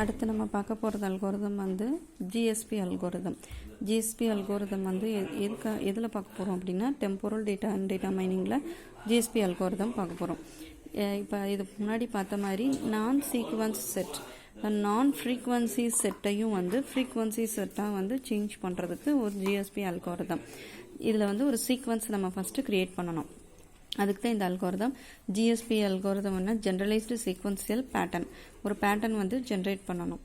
அடுத்து நம்ம பார்க்க போகிறது அல்கோரிதம் வந்து GSP அல்கோரிதம். GSP அல்கோரிதம் வந்து எதில் பார்க்க போகிறோம் அப்படின்னா டெம்போரல் டேட்டா அண்ட் டேட்டா மைனிங்கில் GSP அல்கோரிதம் பார்க்க போகிறோம். இப்போ இதுக்கு முன்னாடி பார்த்த மாதிரி நான் சீக்வன்ஸ் செட் நான் ஃப்ரீக்வன்சி செட்டையும் வந்து ஃப்ரீக்வன்சி செட்டாக வந்து சேஞ்ச் பண்ணுறதுக்கு ஒரு GSP அல்கோரிதம். இதில் வந்து ஒரு சீக்வன்ஸ் நம்ம ஃபஸ்ட்டு க்ரியேட் பண்ணணும். அதுக்கு தான் இந்த அல்கோரிதம். GSP அல்கோரிதம்னா ஜென்ரலைஸ்டு சீக்வன்சியல் பேட்டர்ன். ஒரு பேட்டர்ன் வந்து ஜென்ரேட் பண்ணணும்.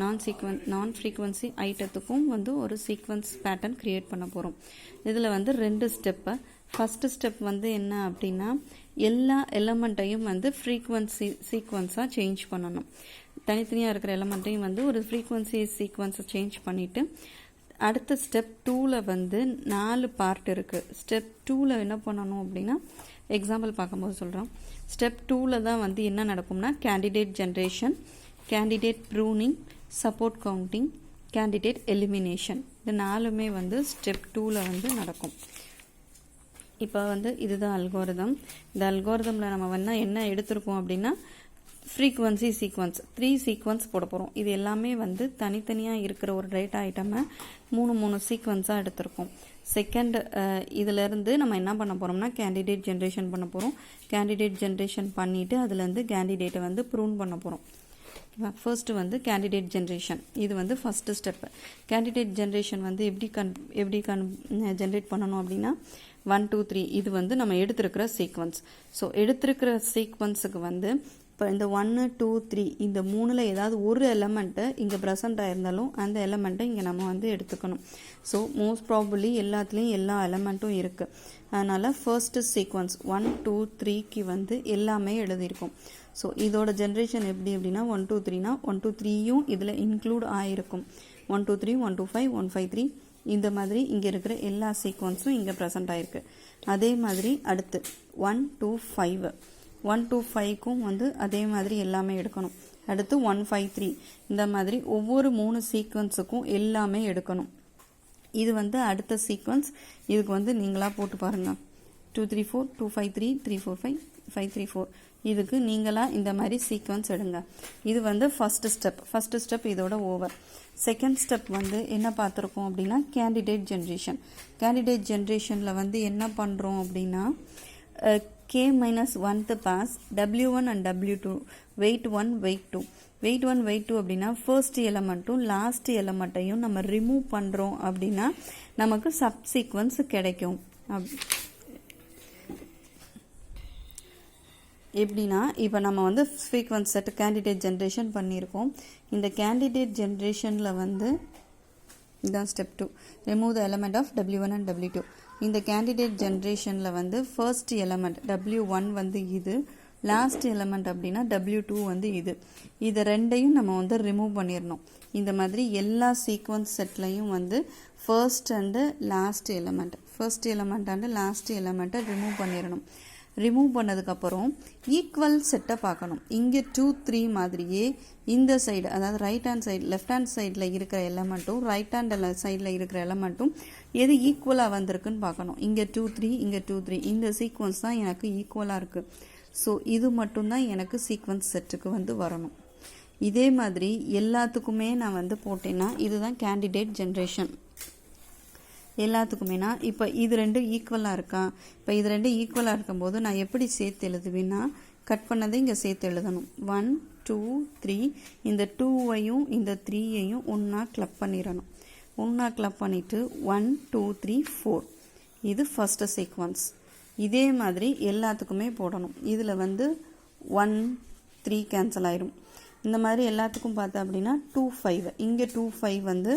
நான் ஃப்ரீக்வன்சி ஐட்டத்துக்கும் வந்து ஒரு சீக்வன்ஸ் பேட்டர்ன் கிரியேட் பண்ண போகிறோம். இதில் வந்து 2 ஸ்டெப்பு. ஃபஸ்ட்டு ஸ்டெப் வந்து என்ன அப்படின்னா எல்லா எலமெண்ட்டையும் வந்து ஃப்ரீக்வன்சி சீக்வன்ஸாக சேஞ்ச் பண்ணணும். தனித்தனியாக இருக்கிற எலமெண்ட்டையும் வந்து ஒரு ஃப்ரீக்வன்சி சீக்வன்ஸை சேஞ்ச் பண்ணிவிட்டு அடுத்த ஸ்டெப் 2ல் வந்து 4 பார்ட் இருக்குது. ஸ்டெப் 2ல் என்ன பண்ணணும் அப்படின்னா எக்ஸாம்பிள் பார்க்கும்போது சொல்கிறோம். ஸ்டெப் 2ல் தான் வந்து என்ன நடக்கும்னா candidate generation, candidate pruning, support counting, candidate elimination. இந்த 4மே வந்து ஸ்டெப் 2ல் வந்து நடக்கும். இப்போ வந்து இதுதான் அல்கோரிதம். இந்த அல்கோரிதமில் நம்ம வந்து என்ன எடுத்திருக்கோம் அப்படின்னா ஃப்ரீக்வன்சி சீக்வன்ஸ் 3 சீக்வன்ஸ் போட போகிறோம். இது எல்லாமே வந்து தனித்தனியாக இருக்கிற ஒரு டேட்டா ஐட்டமை 3 சீக்வன்ஸாக எடுத்திருக்கோம். செகண்ட் இதிலேருந்து நம்ம என்ன பண்ண போகிறோம்னா கேண்டிடேட் ஜென்ரேஷன் பண்ண போகிறோம். கேண்டிடேட் ஜென்ரேஷன் பண்ணிவிட்டு அதுலேருந்து கேண்டிடேட்டை வந்து ப்ரூன் பண்ண போகிறோம். ஃபர்ஸ்ட் வந்து கேண்டிடேட் ஜென்ரேஷன். இது வந்து ஃபஸ்ட்டு ஸ்டெப்பு. கேண்டிடேட் ஜென்ரேஷன் வந்து எப்படி ஜென்ரேட் பண்ணணும் அப்படின்னா 1 2 3 இது வந்து நம்ம எடுத்திருக்கிற சீக்வன்ஸ். ஸோ எடுத்திருக்கிற சீக்வன்ஸுக்கு வந்து இப்போ இந்த 1 2 3 இந்த 3ல் ஏதாவது ஒரு எலமெண்ட்டு இங்கே ப்ரெசண்ட் ஆயிருந்தாலும் அந்த எலமெண்ட்டை இங்கே நம்ம வந்து எடுத்துக்கணும். ஸோ மோஸ்ட் ப்ராபபிளி எல்லாத்துலேயும் எல்லா எலமெண்ட்டும் இருக்குது. அதனால் ஃபர்ஸ்ட்டு சீக்வன்ஸ் 1 2 3க்கு வந்து எல்லாமே எழுதியிருக்கும். ஸோ இதோட ஜென்ரேஷன் எப்படி அப்படின்னா 1 2 3னா 1 2 3யும் இதில் இன்க்ளூட் ஆகிருக்கும். 1 2 3 1 2 5 1 5 3 இந்த மாதிரி இங்கே இருக்கிற எல்லா சீக்வன்ஸும் இங்கே ப்ரெசண்ட் ஆகிருக்கு. அதே மாதிரி அடுத்து 1 2 5 1 2 5க்கும் வந்து அதே மாதிரி எல்லாமே எடுக்கணும். அடுத்து 1 5 3 இந்த மாதிரி ஒவ்வொரு 3 சீக்வன்ஸுக்கும் எல்லாமே எடுக்கணும். இது வந்து அடுத்த சீக்வன்ஸ். இதுக்கு வந்து நீங்களாக போட்டு பாருங்கள். 2 3 4 2 5 3 3 4 5 5 3 4 இதுக்கு நீங்களாக இந்த மாதிரி சீக்வன்ஸ் எடுங்க. இது வந்து ஃபஸ்ட்டு ஸ்டெப் இதோட ஓவர். செகண்ட் ஸ்டெப் வந்து என்ன பார்த்துருக்கோம் அப்படின்னா கேண்டிடேட் ஜென்ரேஷன். கேண்டிடேட் ஜென்ரேஷனில் வந்து என்ன பண்ணுறோம் அப்படின்னா K-1th pass W1 and W2 weight 1 weight 2 weight 1 weight 2 அப்படின்னா ஃபர்ஸ்ட் எலமெண்ட்டும் லாஸ்ட் எலமெண்ட்டையும் நம்ம ரிமூவ் பண்ணுறோம் அப்படின்னா நமக்கு சப்சீக்வன்ஸ் கிடைக்கும். எப்படின்னா இப்போ நம்ம வந்து சீக்வன்ஸ் செட் கேண்டிடேட் ஜென்ரேஷன் பண்ணியிருக்கோம். இந்த கேண்டிடேட் ஜென்ரேஷனில் வந்து இதுதான் step 2 remove the element of W1 and W2. இந்த கேண்டிடேட் ஜென்ரேஷனில் வந்து ஃபர்ஸ்ட் எலமெண்ட் W1 வந்து இது, லாஸ்ட் எலமெண்ட் அப்படின்னா W2 வந்து இது ரெண்டையும் நம்ம வந்து ரிமூவ் பண்ணிடணும். இந்த மாதிரி எல்லா சீக்வன்ஸ் செட்லையும் வந்து first and last and last எலமெண்ட்டை ரிமூவ் பண்ணிடணும். ரிமூவ் பண்ணதுக்கப்புறம் ஈக்குவல் செட்டை பார்க்கணும். இங்கே 2 3 மாதிரியே இந்த சைடு அதாவது right hand side left hand சைடில் இருக்கிற எலமெண்ட்டும் ரைட் ஹேண்ட் சைடில் இருக்கிற எலமெண்ட்டும் எது ஈக்குவலாக வந்திருக்குன்னு பார்க்கணும். இங்கே 2 3 இங்கே 2 3 இந்த சீக்வன்ஸ் தான் எனக்கு ஈக்குவலாக இருக்குது. ஸோ இது மட்டும்தான் எனக்கு சீக்வன்ஸ் செட்டுக்கு வந்து வரணும். இதே மாதிரி எல்லாத்துக்குமே நான் வந்து போட்டேன்னா இதுதான் கேண்டிடேட் ஜென்ரேஷன். எல்லாத்துக்குமேனா இப்போ இது 2 ஈக்குவலாக இருக்கா? இப்போ இது 2 ஈக்குவலாக இருக்கும்போது நான் எப்படி சேர்த்து எழுதுவேன்னா கட் பண்ணதை இங்கே சேர்த்து எழுதணும். 1 2 3 இந்த 2வையும் இந்த 3யையும் ஒன்றா கிளப் பண்ணிடணும். ஒன்றா கிளப் பண்ணிவிட்டு 1 2 3 4 இது ஃபஸ்ட்டு சீக்வன்ஸ். இதே மாதிரி எல்லாத்துக்குமே போடணும். இதில் வந்து 1 3 கேன்சல் ஆயிரும். இந்த மாதிரி எல்லாத்துக்கும் பார்த்தா அப்படின்னா 2 5 இங்கே 2 5 வந்து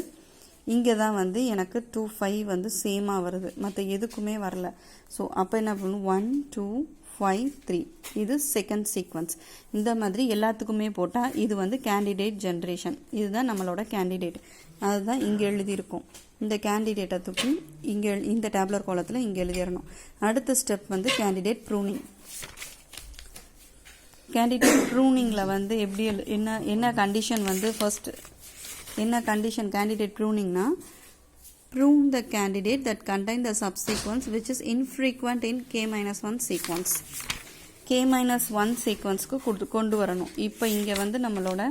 இங்கே தான் வந்து எனக்கு 2 5 வந்து சேமாக வருது, மற்ற எதுக்குமே வரல. ஸோ அப்போ என்ன பண்ணணும் 1 2 5 3 இது செகண்ட் சீக்வன்ஸ். இந்த மாதிரி எல்லாத்துக்குமே போட்டால் இது வந்து கேண்டிடேட் ஜென்ரேஷன். இதுதான் நம்மளோட கேண்டிடேட். அதுதான் இங்கே எழுதியிருக்கோம். இந்த கேண்டிடேட்டை தூக்கி இங்கே இந்த டேப்லர் காலத்தில் இங்கே எழுதிடணும். அடுத்த ஸ்டெப் வந்து கேண்டிடேட் ப்ரூனிங். கேண்டிடேட் ப்ரூனிங்கில் வந்து எப்படி என்ன கண்டிஷன் வந்து ஃபர்ஸ்ட் என்ன கண்டிஷன் கேண்டிடேட் ப்ரூனிங்னா prune the candidate that contain the subsequence which is infrequent in K-1 sequence. K-1 sequence க்கு கொண்டு வரணும். இப்போ இங்கே வந்து நம்மளோட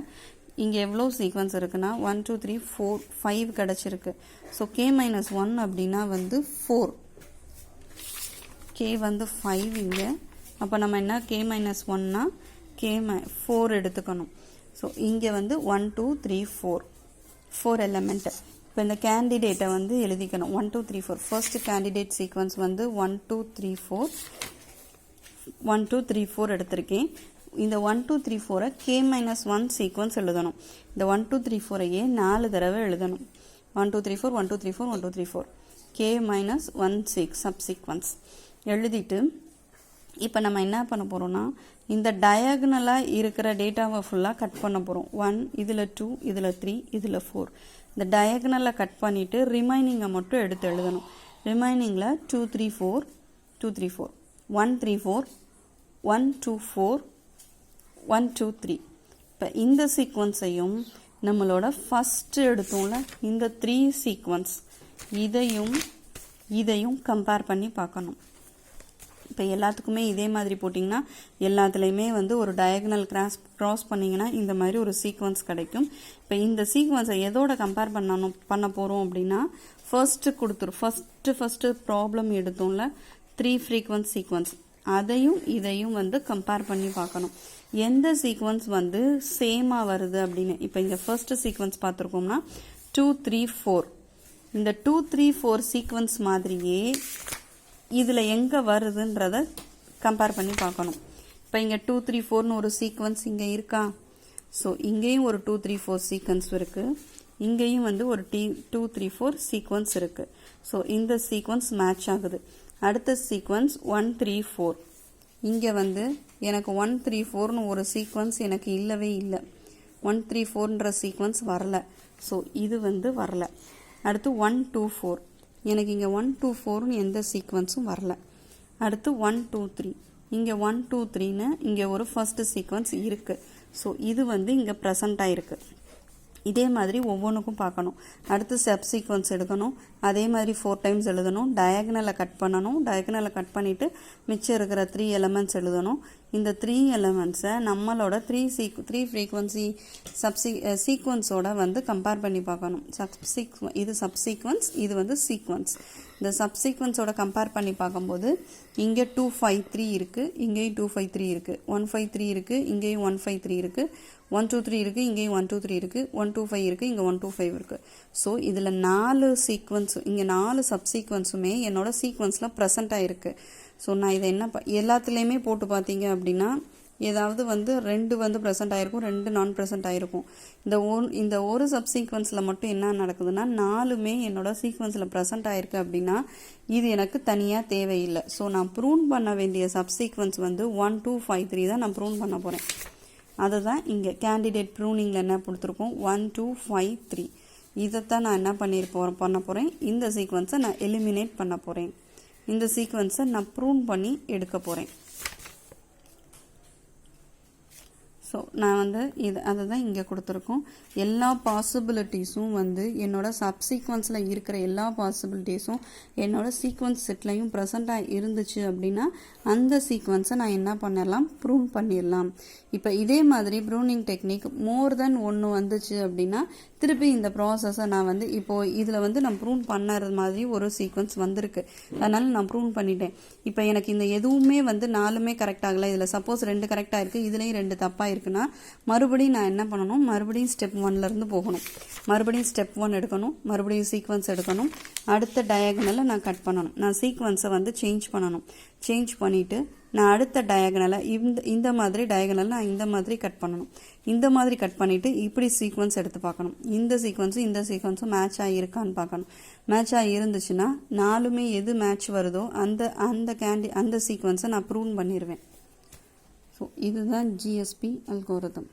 இங்கே எவ்வளோ சீக்வன்ஸ் இருக்குன்னா 1 2 3 4 5 கிடச்சிருக்கு. ஸோ k-1 அப்படின்னா வந்து 4, k வந்து 5 இங்கே. அப்போ நம்ம என்ன k-1னா k4 எடுத்துக்கணும். ஸோ இங்கே வந்து 1 2 3 4 எலமெண்ட். இப்போ இந்த கேண்டிடேட்டை வந்து எழுதிக்கணும். 1 2 3 4 ஃபர்ஸ்ட் கேண்டிடேட் சீக்வன்ஸ் வந்து 1 2 3 4 எடுத்திருக்கேன். இந்த 1 2 3 4 k-1 சீக்வன்ஸ் எழுதணும். இந்த 1 2 3 4ஐயே 4 தடவை எழுதணும். 1 2 3 4 1 2 3 4 1 2 3 4 k-1 சப்சீக்வன்ஸ் எழுதிட்டு இப்போ நம்ம என்ன பண்ண போகிறோம்னா இந்த டயகனலாக இருக்கிற டேட்டாவை ஃபுல்லாக கட் பண்ண போகிறோம். 1 இதில் 2 இதில் 3 இதில் 4 இந்த டயகனலை கட் பண்ணிவிட்டு ரிமைனிங்கை மட்டும் எடுத்து எழுதணும். ரிமைனிங்கில் 2 3 4 2 3 4 1 3 4 1 2 4 1 2 3. இப்போ இந்த சீக்வன்ஸையும் நம்மளோட ஃபஸ்ட்டு எடுத்தோம்ல இந்த 3 சீக்வன்ஸ் இதையும் கம்பேர் பண்ணி பார்க்கணும். இப்போ எல்லாத்துக்குமே இதே மாதிரி போட்டிங்கன்னா எல்லாத்துலேயுமே வந்து ஒரு டயகனல் க்ராஸ் பண்ணிங்கன்னா இந்த மாதிரி ஒரு சீக்வன்ஸ் கிடைக்கும். இப்போ இந்த சீக்வன்ஸை எதோட கம்பேர் பண்ண போகிறோம் அப்படின்னா ஃபஸ்ட்டு ப்ராப்ளம் எடுத்தோம்ல 3 ஃப்ரீக்வன்ஸ் சீக்வன்ஸ் இதையும் வந்து கம்பேர் பண்ணி பார்க்கணும். எந்த சீக்வன்ஸ் வந்து சேமாக வருது அப்படின்னு. இப்போ இங்கே ஃபர்ஸ்ட் சீக்வன்ஸ் பார்த்துருக்கோம்னா 2 3 4 இந்த 2 3 4 சீக்வன்ஸ் மாதிரியே இதில் எங்கே வருதுன்றத கம்பேர் பண்ணி பார்க்கணும். இப்போ இங்கே 2 3 4னு ஒரு சீக்வன்ஸ் இங்கே இருக்கா? ஸோ இங்கேயும் ஒரு 2 3 4 சீக்வன்ஸ் இருக்குது. இங்கேயும் வந்து ஒரு 2 3 4 சீக்வன்ஸ் இருக்குது. ஸோ இந்த சீக்வன்ஸ் மேட்ச் ஆகுது. அடுத்த சீக்வன்ஸ் 1 3 4 இங்கே வந்து எனக்கு 1 3 4னு ஒரு சீக்வன்ஸ் எனக்கு இல்லவே இல்லை. 1 3 4ன்ற சீக்வன்ஸ் வரல. ஸோ இது வந்து வரல. அடுத்து 1 2 4 எனக்கு இங்கே 1 2 4னு எந்த சீக்வன்ஸும் வரல. அடுத்து 1 2 3 இங்கே 1 2 3ன்னு இங்கே ஒரு ஃபர்ஸ்ட் சீக்வன்ஸ் இருக்குது. ஸோ இது வந்து இங்கே ப்ரெசண்ட் ஆகிருக்கு. இதே மாதிரி ஒவ்வொன்றுக்கும் பார்க்கணும். அடுத்து சப் சீக்வன்ஸ் எடுக்கணும். அதே மாதிரி 4 டைம்ஸ் எழுதணும். டயகனலை கட் பண்ணணும். டயகனலை கட் பண்ணிவிட்டு மிச்சம் இருக்கிற 3 எலமெண்ட்ஸ் எழுதணும். இந்த 3 எலமெண்ட்ஸை நம்மளோட 3 ஃப்ரீக்வன்சி சீக்வன்ஸோட வந்து கம்பேர் பண்ணி பார்க்கணும். இது சப் சீக்வன்ஸ், இது வந்து சீக்வன்ஸ். இந்த சப் சீக்வன்ஸோட கம்பேர் பண்ணி பார்க்கும்போது இங்கே 2 5 3 இருக்குது, இங்கேயும் 2 5 3 இருக்குது. 1 5 3 இருக்குது, இங்கேயும் 1 5 3 இருக்குது. 1 2 3 இருக்குது, இங்கேயும் 1 2 3 இருக்குது. 1 2 5 இருக்குது, இங்கே 1 2 5 இருக்குது. ஸோ இதில் 4 சீக்வன்ஸ், இங்கே 4 சப் சீக்வன்ஸுமே என்னோட சீக்வன்ஸில் ப்ரெசண்ட் ஆகிருக்கு. ஸோ நான் இதை எல்லாத்துலேயுமே போட்டு பார்த்தீங்க அப்படின்னா ஏதாவது வந்து 2 வந்து ப்ரெசண்ட் ஆகிருக்கும், 2 நான் ப்ரெசண்ட் ஆகிருக்கும். இந்த ஒரு சப் சீக்வன்ஸில் மட்டும் என்ன நடக்குதுன்னா 4மே என்னோட சீக்வன்ஸில் ப்ரெசண்ட் ஆகிருக்கு அப்படின்னா இது எனக்கு தனியாக தேவையில்லை. ஸோ நான் ப்ரூன் பண்ண வேண்டிய சப் சீக்வன்ஸ் வந்து 1 2 5 3 தான் நான் ப்ரூன் பண்ண போகிறேன். அதுதான் இங்கே கேண்டிடேட் ப்ரூனிங்கில் என்ன கொடுத்துருக்கோம் 1 2 5 3. இதைத்தான் நான் என்ன பண்ண போகிறேன், இந்த சீக்வன்ஸை நான் எலிமினேட் பண்ண போகிறேன். இந்த சீக்வன்ஸை நான் ப்ரூன் பண்ணி எடுக்க போகிறேன். ஸோ நான் வந்து அதை தான் இங்கே கொடுத்துருக்கோம். எல்லா பாசிபிலிட்டிஸும் வந்து என்னோட சப்சீக்வன்ஸில் இருக்கிற எல்லா பாசிபிலிட்டிஸும் என்னோட சீக்வன்ஸ் செட்லையும் ப்ரெசண்ட்டாக இருந்துச்சு அப்படின்னா அந்த சீக்வன்ஸை நான் என்ன பண்ணிடலாம், ப்ரூன் பண்ணிடலாம். இப்போ இதே மாதிரி ப்ரூனிங் டெக்னிக் மோர் தென் 1 வந்துச்சு அப்படின்னா திருப்பி இந்த ப்ராசஸை நான் வந்து இப்போது இதில் வந்து நான் ப்ரூன் பண்ணுறது மாதிரி ஒரு சீக்வன்ஸ் வந்திருக்கு. அதனால் நான் ப்ரூன் பண்ணிட்டேன். இப்போ எனக்கு இந்த எதுவுமே வந்து 4மே கரெக்ட் ஆகலை. இதில் சப்போஸ் 2 கரெக்டாக இருக்குது, இதுலேயும் 2 தப்பாக இருக்குன்னா மறுபடியும் நான் என்ன பண்ணணும், மறுபடியும் ஸ்டெப் 1லேருந்து போகணும். மறுபடியும் ஸ்டெப் 1 எடுக்கணும், மறுபடியும் சீக்வன்ஸ் எடுக்கணும். அடுத்த டயகனலை நான் கட் பண்ணணும். நான் சீக்வன்ஸை வந்து சேஞ்ச் பண்ணணும். சேஞ்ச் பண்ணிவிட்டு நான் அடுத்த டயகனலை இந்த மாதிரி டயகனல் நான் இந்த மாதிரி கட் பண்ணணும். இந்த மாதிரி கட் பண்ணிவிட்டு இப்படி சீக்வன்ஸ் எடுத்து பார்க்கணும். இந்த சீக்வன்ஸும் மேட்ச் ஆகியிருக்கான்னு பார்க்கணும். மேட்ச் ஆகி இருந்துச்சுன்னா 4மே எது மேட்ச் வருதோ அந்த சீக்வன்ஸை நான் ப்ரூன் பண்ணிடுவேன். ஸோ இதுதான் GSP அல்கோரிதம்.